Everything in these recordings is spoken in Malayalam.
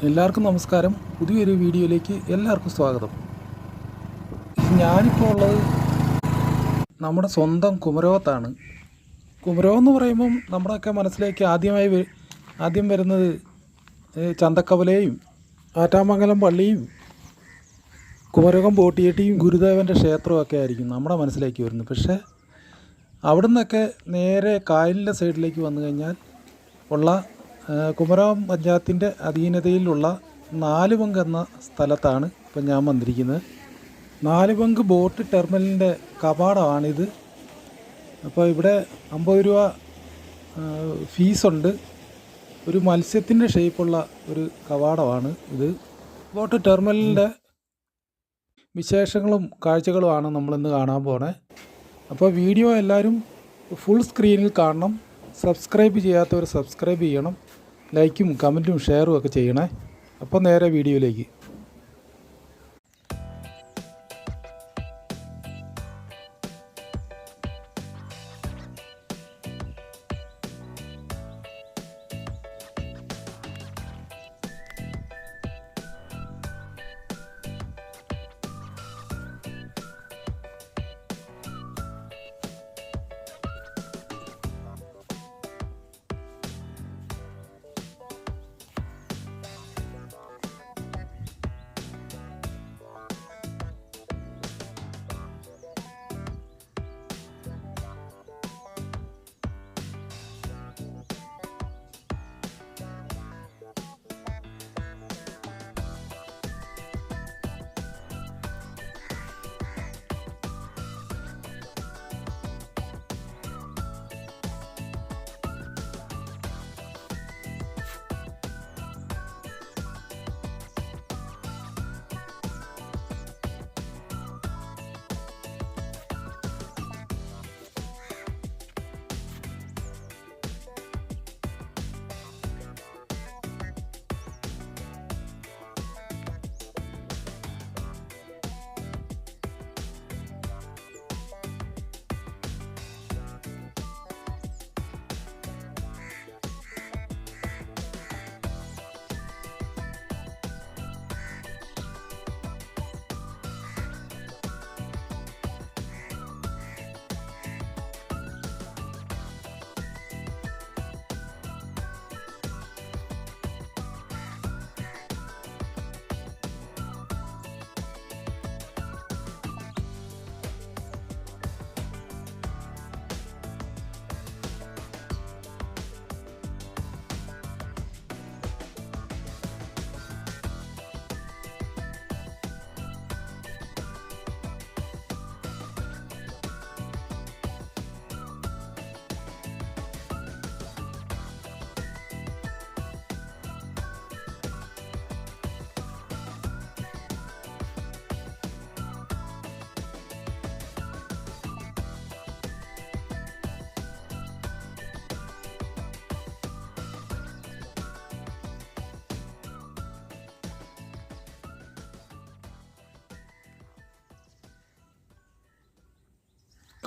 എല്ലാവർക്കും നമസ്കാരം. പുതിയൊരു വീഡിയോയിലേക്ക് എല്ലാവർക്കും സ്വാഗതം. ഞാനിപ്പോൾ ഉള്ളത് നമ്മുടെ സ്വന്തം കുമരകത്താണ്. കുമരകം എന്ന് പറയുമ്പം നമ്മുടെയൊക്കെ മനസ്സിലേക്ക് ആദ്യം വരുന്നത് ചന്തക്കവലയും ആറ്റാമംഗലം പള്ളിയും കുമരകം പോട്ടിയെട്ടിയും ഗുരുദേവൻ്റെ ക്ഷേത്രമൊക്കെ ആയിരിക്കും നമ്മുടെ മനസ്സിലേക്ക് വരുന്നത്. പക്ഷേ അവിടെ നിന്നൊക്കെ നേരെ കായലിൻ്റെ സൈഡിലേക്ക് വന്നു കഴിഞ്ഞാൽ ഉള്ള കുമരകം പഞ്ചായത്തിൻ്റെ അധീനതയിലുള്ള നാലുപങ്ക് എന്ന സ്ഥലത്താണ് ഇപ്പം ഞാൻ വന്നിരിക്കുന്നത്. നാലുപങ്ക് ബോട്ട് ടെർമിനലിൻ്റെ കവാടമാണിത്. അപ്പോൾ ഇവിടെ 50 രൂപ ഫീസുണ്ട്. ഒരു മത്സ്യത്തിൻ്റെ ഷേപ്പുള്ള ഒരു കവാടമാണ് ഇത്. ബോട്ട് ടെർമിനലിൻ്റെ വിശേഷങ്ങളും കാഴ്ചകളുമാണ് നമ്മളിന്ന് കാണാൻ പോണേ. അപ്പോൾ വീഡിയോ എല്ലാവരും ഫുൾ സ്ക്രീനിൽ കാണണം. സബ്സ്ക്രൈബ് ചെയ്യാത്തവർ സബ്സ്ക്രൈബ് ചെയ്യണം. ലൈക്കും കമൻറ്റും ഷെയറും ഒക്കെ ചെയ്യണേ. അപ്പോൾ നേരെ വീഡിയോയിലേക്ക്.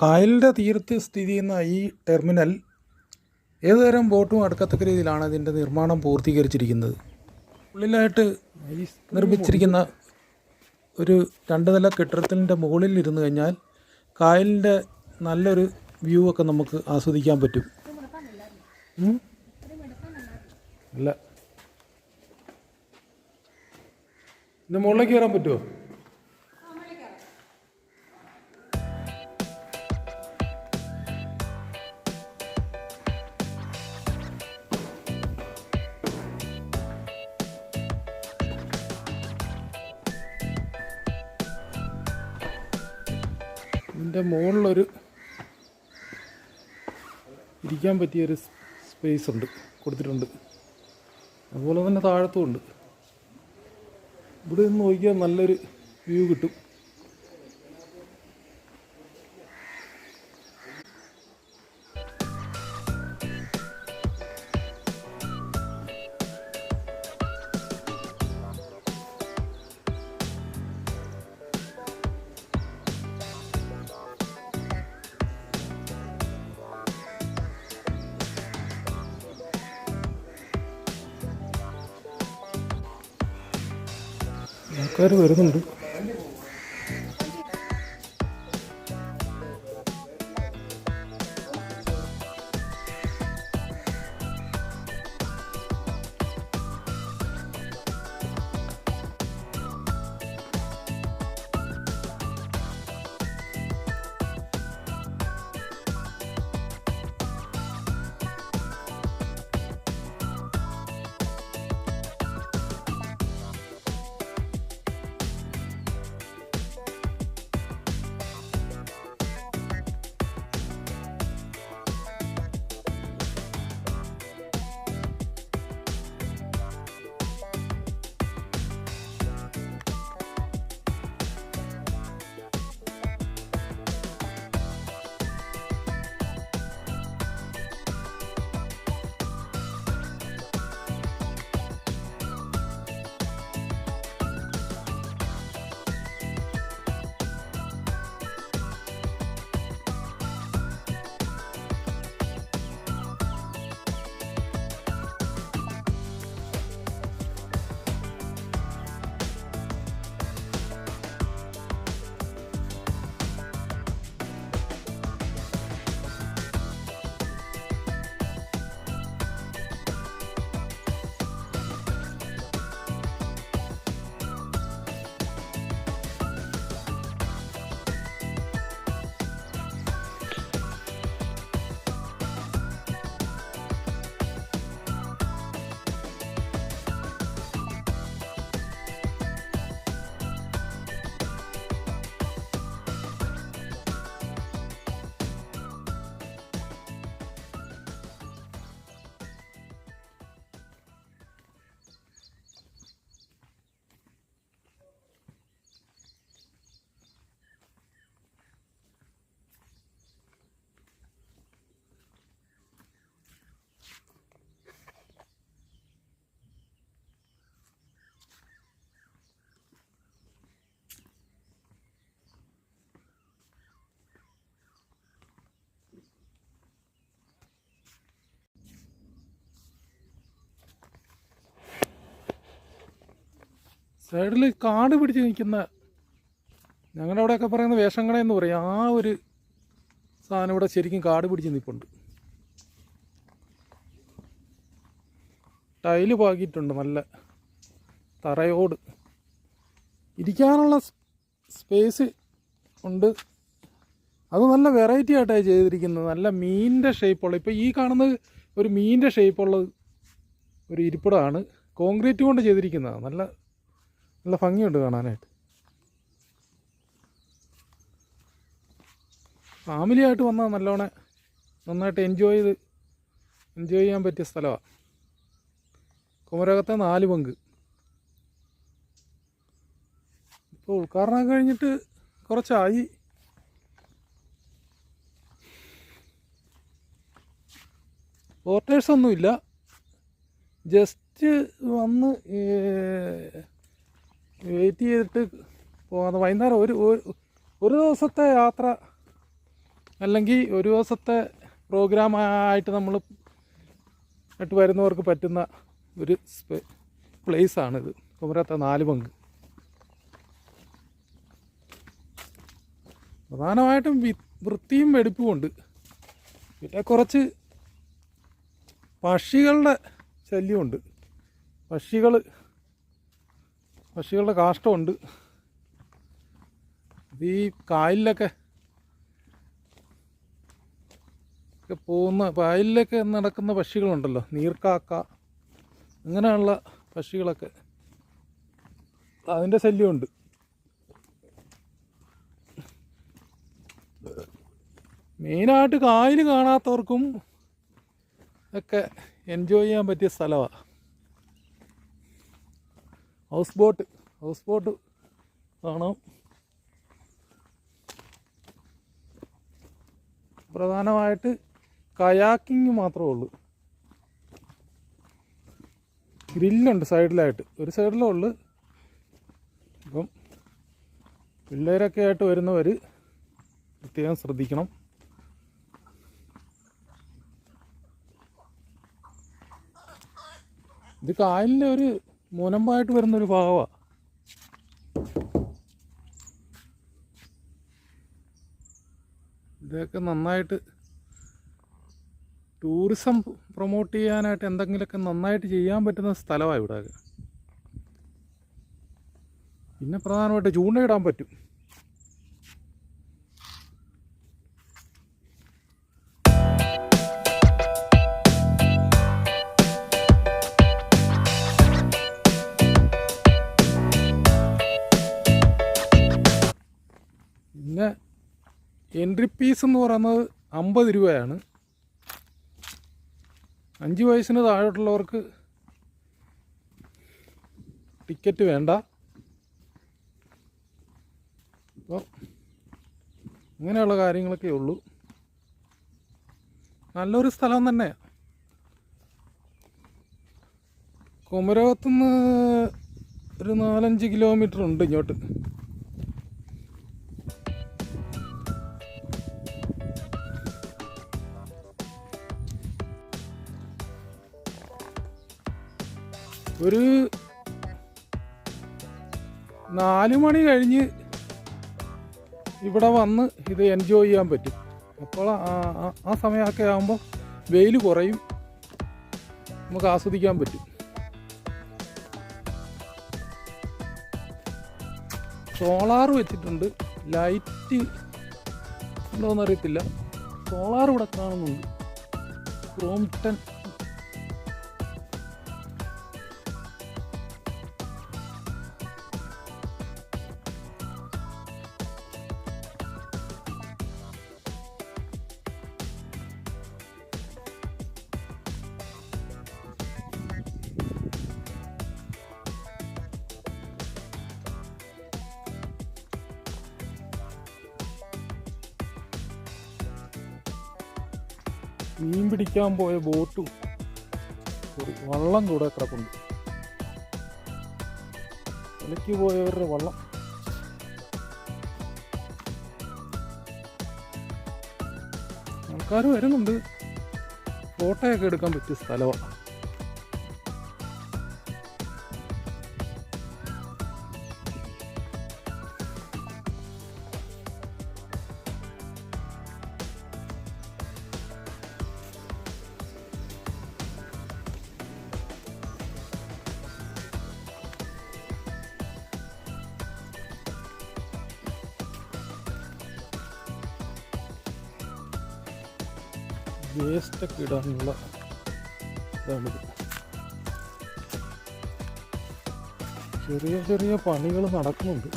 കായലിൻ്റെ തീരത്ത് സ്ഥിതി ചെയ്യുന്ന ഈ ടെർമിനൽ ഏതുതരം ബോട്ടും അടുക്കത്തക്ക രീതിയിലാണ് ഇതിൻ്റെ നിർമ്മാണം പൂർത്തീകരിച്ചിരിക്കുന്നത്. ഉള്ളിലായിട്ട് നിർമ്മിച്ചിരിക്കുന്ന ഒരു 2 നില കെട്ടിടത്തിൻ്റെ മുകളിൽ ഇരുന്ന് കഴിഞ്ഞാൽ കായലിൻ്റെ നല്ലൊരു വ്യൂ ഒക്കെ നമുക്ക് ആസ്വദിക്കാൻ പറ്റും. അല്ല, ഇതിൻ്റെ മുകളിലേക്ക് കയറാൻ പറ്റുമോ? ഇതിൻ്റെ മുകളിലൊരു ഇരിക്കാൻ പറ്റിയൊരു സ്പേസ് ഉണ്ട്, കൊടുത്തിട്ടുണ്ട്. അതുപോലെ തന്നെ താഴത്തും ഉണ്ട്. ഇവിടെ നിന്ന് നോക്കിയാൽ നല്ലൊരു വ്യൂ കിട്ടും. ആൾക്കാർ വരുന്നുണ്ട്. സൈഡിൽ കാട് പിടിച്ച് നിൽക്കുന്ന, ഞങ്ങളുടെ അവിടെയൊക്കെ പറയുന്ന വേഷങ്ങളെന്ന് പറയും, ആ ഒരു സാധനം ഇവിടെ ശരിക്കും കാട് പിടിച്ച് നിൽപ്പുണ്ട്. ടൈല് പാകിയിട്ടുണ്ട്, നല്ല തറയോട് ഇരിക്കാനുള്ള സ്പേസ് ഉണ്ട്. അത് നല്ല വെറൈറ്റി ആയിട്ടാണ് ചെയ്തിരിക്കുന്നത്. നല്ല മീനിൻ്റെ ഷേപ്പുള്ള, ഇപ്പോൾ ഈ കാണുന്നത് ഒരു മീനിൻ്റെ ഷേപ്പുള്ളത് ഒരു ഇരിപ്പിടമാണ്. കോൺക്രീറ്റ് കൊണ്ട് ചെയ്തിരിക്കുന്നതാണ്. നല്ല നല്ല ഭംഗിയുണ്ട് കാണാനായിട്ട്. ഫാമിലിയായിട്ട് വന്നാൽ നന്നായിട്ട് എൻജോയ് ചെയ്യാൻ പറ്റിയ സ്ഥലമാണ്. കുമരകത്തെ 4 പങ്ക്. ഇപ്പോൾ ഉദ്ഘാടനം കഴിഞ്ഞിട്ട് കുറച്ചായി. പോർട്ടേഴ്സൊന്നുമില്ല, ജസ്റ്റ് വന്ന് വെയിറ്റ് ചെയ്തിട്ട് പോകാതെ വൈകുന്നേരം ഒരു ദിവസത്തെ യാത്ര അല്ലെങ്കിൽ ഒരു ദിവസത്തെ പ്രോഗ്രാമായിട്ട് നമ്മൾ ആയിട്ട് വരുന്നവർക്ക് പറ്റുന്ന ഒരു പ്ലേസാണിത്, കുമരകത്തെ 4 പങ്ക്. പ്രധാനമായിട്ടും വൃത്തിയും വെടിപ്പുമുണ്ട്. പിന്നെ കുറച്ച് പക്ഷികളുടെ ശല്യമുണ്ട്. പക്ഷികളുടെ കാഷ്ടമുണ്ട്. ഈ കായലിലൊക്കെ കായലിലൊക്കെ നടക്കുന്ന പക്ഷികളുണ്ടല്ലോ, നീർക്കാക്ക, അങ്ങനെയുള്ള പക്ഷികളൊക്കെ, അതിൻ്റെ ശല്യമുണ്ട്. മെയിനായിട്ട് കായൽ കാണാത്തവർക്കും ഒക്കെ എൻജോയ് ചെയ്യാൻ പറ്റിയ സ്ഥലമാണ്. ഹൗസ് ബോട്ട് കാണാം. പ്രധാനമായിട്ട് കയാക്കിങ് മാത്രമേ ഉള്ളൂ. ഗ്രില്ലുണ്ട് സൈഡിലായിട്ട്, ഒരു സൈഡിലേ ഉള്ളു. അപ്പം പിള്ളേരൊക്കെ ആയിട്ട് വരുന്നവർ പ്രത്യേകം ശ്രദ്ധിക്കണം. ഇത് കായലിൻ്റെ ഒരു മുനമ്പായിട്ട് വരുന്നൊരു ഭാഗമാണ്. ഇതൊക്കെ നന്നായിട്ട് ടൂറിസം പ്രൊമോട്ട് ചെയ്യാനായിട്ട് എന്തെങ്കിലുമൊക്കെ നന്നായിട്ട് ചെയ്യാൻ പറ്റുന്ന സ്ഥലമാണ് ഇവിടെയൊക്കെ. പിന്നെ പ്രധാനമായിട്ട് ചൂണ്ടയിടാൻ പറ്റും. പിന്നെ എൻട്രി ഫീസ് എന്ന് പറയുന്നത് 50 രൂപയാണ്. 5 വയസ്സിന് താഴോട്ടുള്ളവർക്ക് ടിക്കറ്റ് വേണ്ട. അപ്പോൾ അങ്ങനെയുള്ള കാര്യങ്ങളൊക്കെ ഉള്ളൂ. നല്ലൊരു സ്ഥലം തന്നെ. കുമരകത്തുനിന്ന് ഒരു 4-5 കിലോമീറ്റർ ഉണ്ട് ഇങ്ങോട്ട്. ഒരു 4 മണി കഴിഞ്ഞ് ഇവിടെ വന്ന് ഇത് എൻജോയ് ചെയ്യാൻ പറ്റും. അപ്പോൾ ആ സമയമൊക്കെ ആകുമ്പോൾ വെയിൽ കുറയും, നമുക്ക് ആസ്വദിക്കാൻ പറ്റും. സോളാർ വെച്ചിട്ടുണ്ട്. ലൈറ്റ് ഉണ്ടോയെന്ന് അറിയത്തില്ല. സോളാർ ഇവിടെ കാണുന്നുണ്ട്. ക്രോംപ്ടൺ മീൻ പിടിക്കാൻ പോയ ബോട്ടും വള്ളം കൂടെ കിടപ്പുണ്ട്. വിലയ്ക്ക് പോയവരുടെ വള്ളം. ആൾക്കാർ വരുന്നുണ്ട്. ഫോട്ടോയൊക്കെ എടുക്കാൻ പറ്റിയ സ്ഥലമാണ്. വേസ്റ്റൊക്കെ ഇടാനുള്ള ഇതാണിത്. ചെറിയ ചെറിയ പണികൾ നടക്കുന്നുണ്ട്.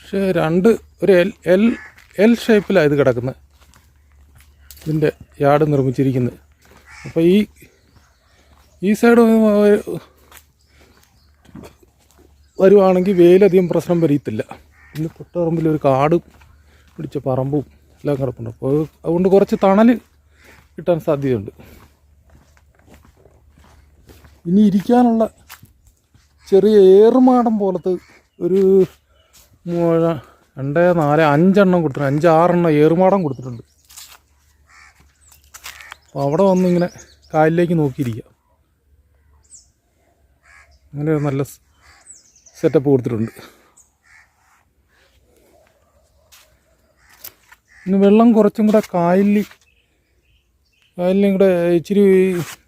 പക്ഷേ ഒരു എൽ ഷേപ്പിലാണ് ഇത് കിടക്കുന്നത്. ഇതിൻ്റെ യാർഡ് നിർമ്മിച്ചിരിക്കുന്നത്. അപ്പോൾ ഈ സൈഡ് വരുവാണെങ്കിൽ വെയിലധികം പ്രശ്നം വരിയത്തില്ല. പിന്നെ തൊട്ടറമ്പിൽ ഒരു കാട് പിടിച്ച പറമ്പും എല്ലാം കിടപ്പുണ്ട്. അപ്പോൾ അതുകൊണ്ട് കുറച്ച് തണൽ കിട്ടാൻ സാധ്യതയുണ്ട്. ഇനി ഇരിക്കാനുള്ള ചെറിയ ഏറുമാടം പോലത്തെ ഒരു 2, 4, 5 എണ്ണം കൊടുത്തിട്ടുണ്ട്. 5-6 എണ്ണം ഏറുമാടം കൊടുത്തിട്ടുണ്ട്. അപ്പോൾ അവിടെ വന്നിങ്ങനെ കായലിലേക്ക് നോക്കിയിരിക്കാം. അങ്ങനെ ഒരു നല്ല സെറ്റപ്പ് കൊടുത്തിട്ടുണ്ട്. ഇനി വെള്ളം കുറച്ചും കൂടെ കായലിലും കൂടെ ഇച്ചിരി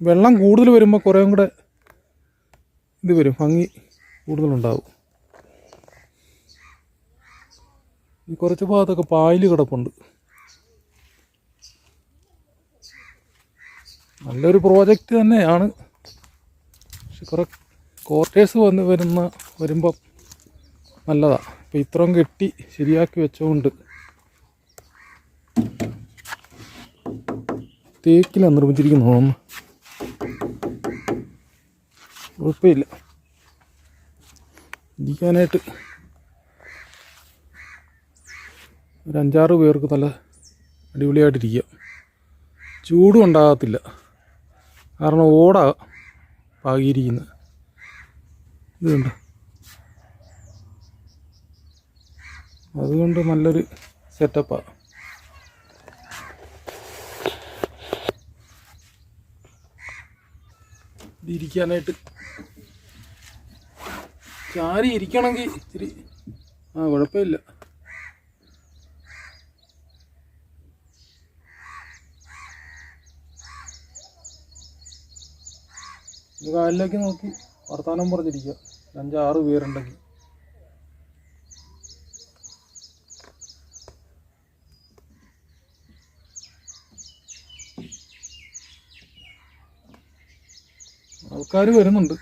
വെള്ളം കൂടുതൽ വരുമ്പോൾ കുറേയും കൂടെ ഇത് വരും, ഭംഗി കൂടുതലുണ്ടാവും. ഈ കുറച്ച് ഭാഗത്തൊക്കെ പായൽ കിടപ്പുണ്ട്. നല്ലൊരു പ്രോജക്റ്റ് തന്നെയാണ്. പക്ഷെ കുറേ ക്വാർട്ടേഴ്സ് വരുമ്പം നല്ലതാണ്. ഇപ്പോൾ ഇത്രയും കെട്ടി ശരിയാക്കി വെച്ചുകൊണ്ട് തേക്കിലാണ് നിർമ്മിച്ചിരിക്കുന്നത്. തോന്നുന്നു കുഴപ്പമില്ല, ഇരിക്കാനായിട്ട് ഒരു 5-6 പേർക്ക് നല്ല അടിപൊളിയായിട്ടിരിക്കുക. ചൂടും ഉണ്ടാകത്തില്ല, കാരണം ഓടാ പാകിയിരിക്കുന്നത്. ഇത് കണ്ടോ, അതുകൊണ്ട് നല്ലൊരു സെറ്റപ്പാണ്. ഇരിക്കാനായിട്ട് ചാരി ഇരിക്കണമെങ്കിൽ ഇച്ചിരി കുഴപ്പമില്ല. കാലിലേക്ക് നോക്കി വർത്താനം പറഞ്ഞിരിക്കുക, 5-6 പേരുണ്ടെങ്കിൽ. ആൾക്കാർ വരുന്നുണ്ട്.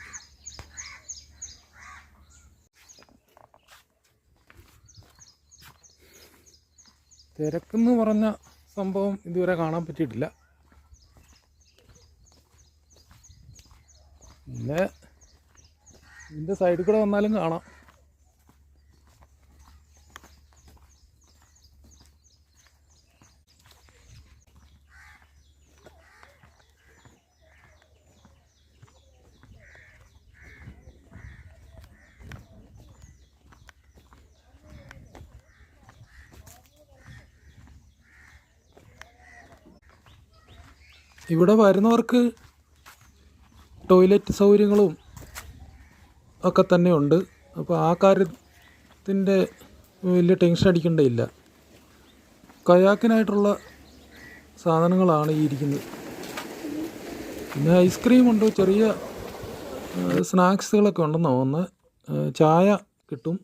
തിരക്കെന്ന് പറഞ്ഞ സംഭവം ഇതുവരെ കാണാൻ പറ്റിയിട്ടില്ല. പിന്നെ ഇതിൻ്റെ സൈഡിൽ കൂടെ വന്നാലും കാണാം. ഇവിടെ വരുന്നവർക്ക് ടോയ്ലറ്റ് സൗകര്യങ്ങളും ഒക്കെ തന്നെ ഉണ്ട്. അപ്പോൾ ആ കാര്യത്തിൻ്റെ വലിയ ടെൻഷൻ അടിക്കേണ്ടതില്ല. കയാക്കിനായിട്ടുള്ള സാധനങ്ങളാണ് ഈ ഇരിക്കുന്നത്. പിന്നെ ഐസ്ക്രീമുണ്ട്, ചെറിയ സ്നാക്സുകളൊക്കെ ഉണ്ടെന്ന് തോന്നുന്നു. ചായ കിട്ടും.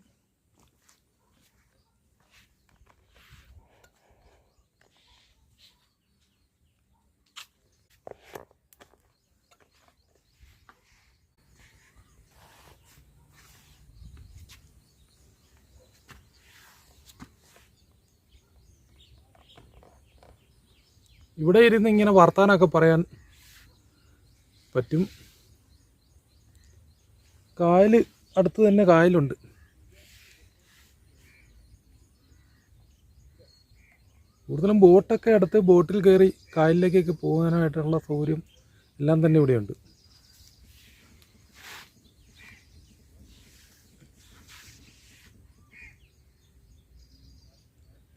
ഇവിടെ ഇരുന്ന് ഇങ്ങനെ വർത്താനമൊക്കെ പറയാൻ പറ്റും. കായൽ അടുത്ത് തന്നെ കായലുണ്ട്. കൂടുതലും ബോട്ടൊക്കെ അടുത്ത്, ബോട്ടിൽ കയറി കായലിലേക്കൊക്കെ പോകാനായിട്ടുള്ള സൗകര്യം എല്ലാം തന്നെ ഇവിടെയുണ്ട്.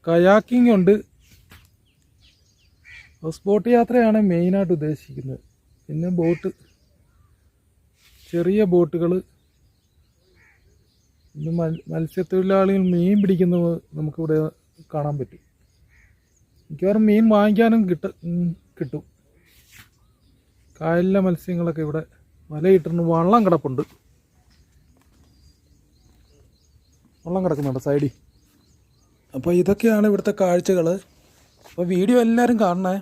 കയാക്കിംഗ് ഉണ്ട്. ഹൗസ് ബോട്ട് യാത്രയാണ് മെയിനായിട്ട് ഉദ്ദേശിക്കുന്നത്. പിന്നെ ബോട്ട്, ചെറിയ ബോട്ടുകൾ, പിന്നെ മത്സ്യത്തൊഴിലാളികൾ മീൻ പിടിക്കുന്നത് നമുക്കിവിടെ കാണാൻ പറ്റും. മിക്കവാറും മീൻ വാങ്ങിക്കാനും കിട്ടും. കായലിലെ മത്സ്യങ്ങളൊക്കെ ഇവിടെ വലയിട്ടിരുന്ന് വള്ളം കിടപ്പുണ്ട്. വള്ളം കിടക്കുന്നുണ്ട് സൈഡിൽ. അപ്പോൾ ഇതൊക്കെയാണ് ഇവിടുത്തെ കാഴ്ചകൾ. അപ്പോൾ വീഡിയോ എല്ലാവരും കാണണേ,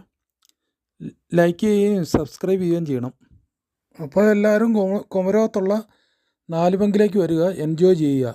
ലൈക്ക് ചെയ്യുകയും സബ്സ്ക്രൈബ് ചെയ്യുകയും ചെയ്യണം. അപ്പോൾ എല്ലാവരും കുമരകത്തുള്ള 4 ബങ്കിലേക്ക് വരിക, എൻജോയ് ചെയ്യുക.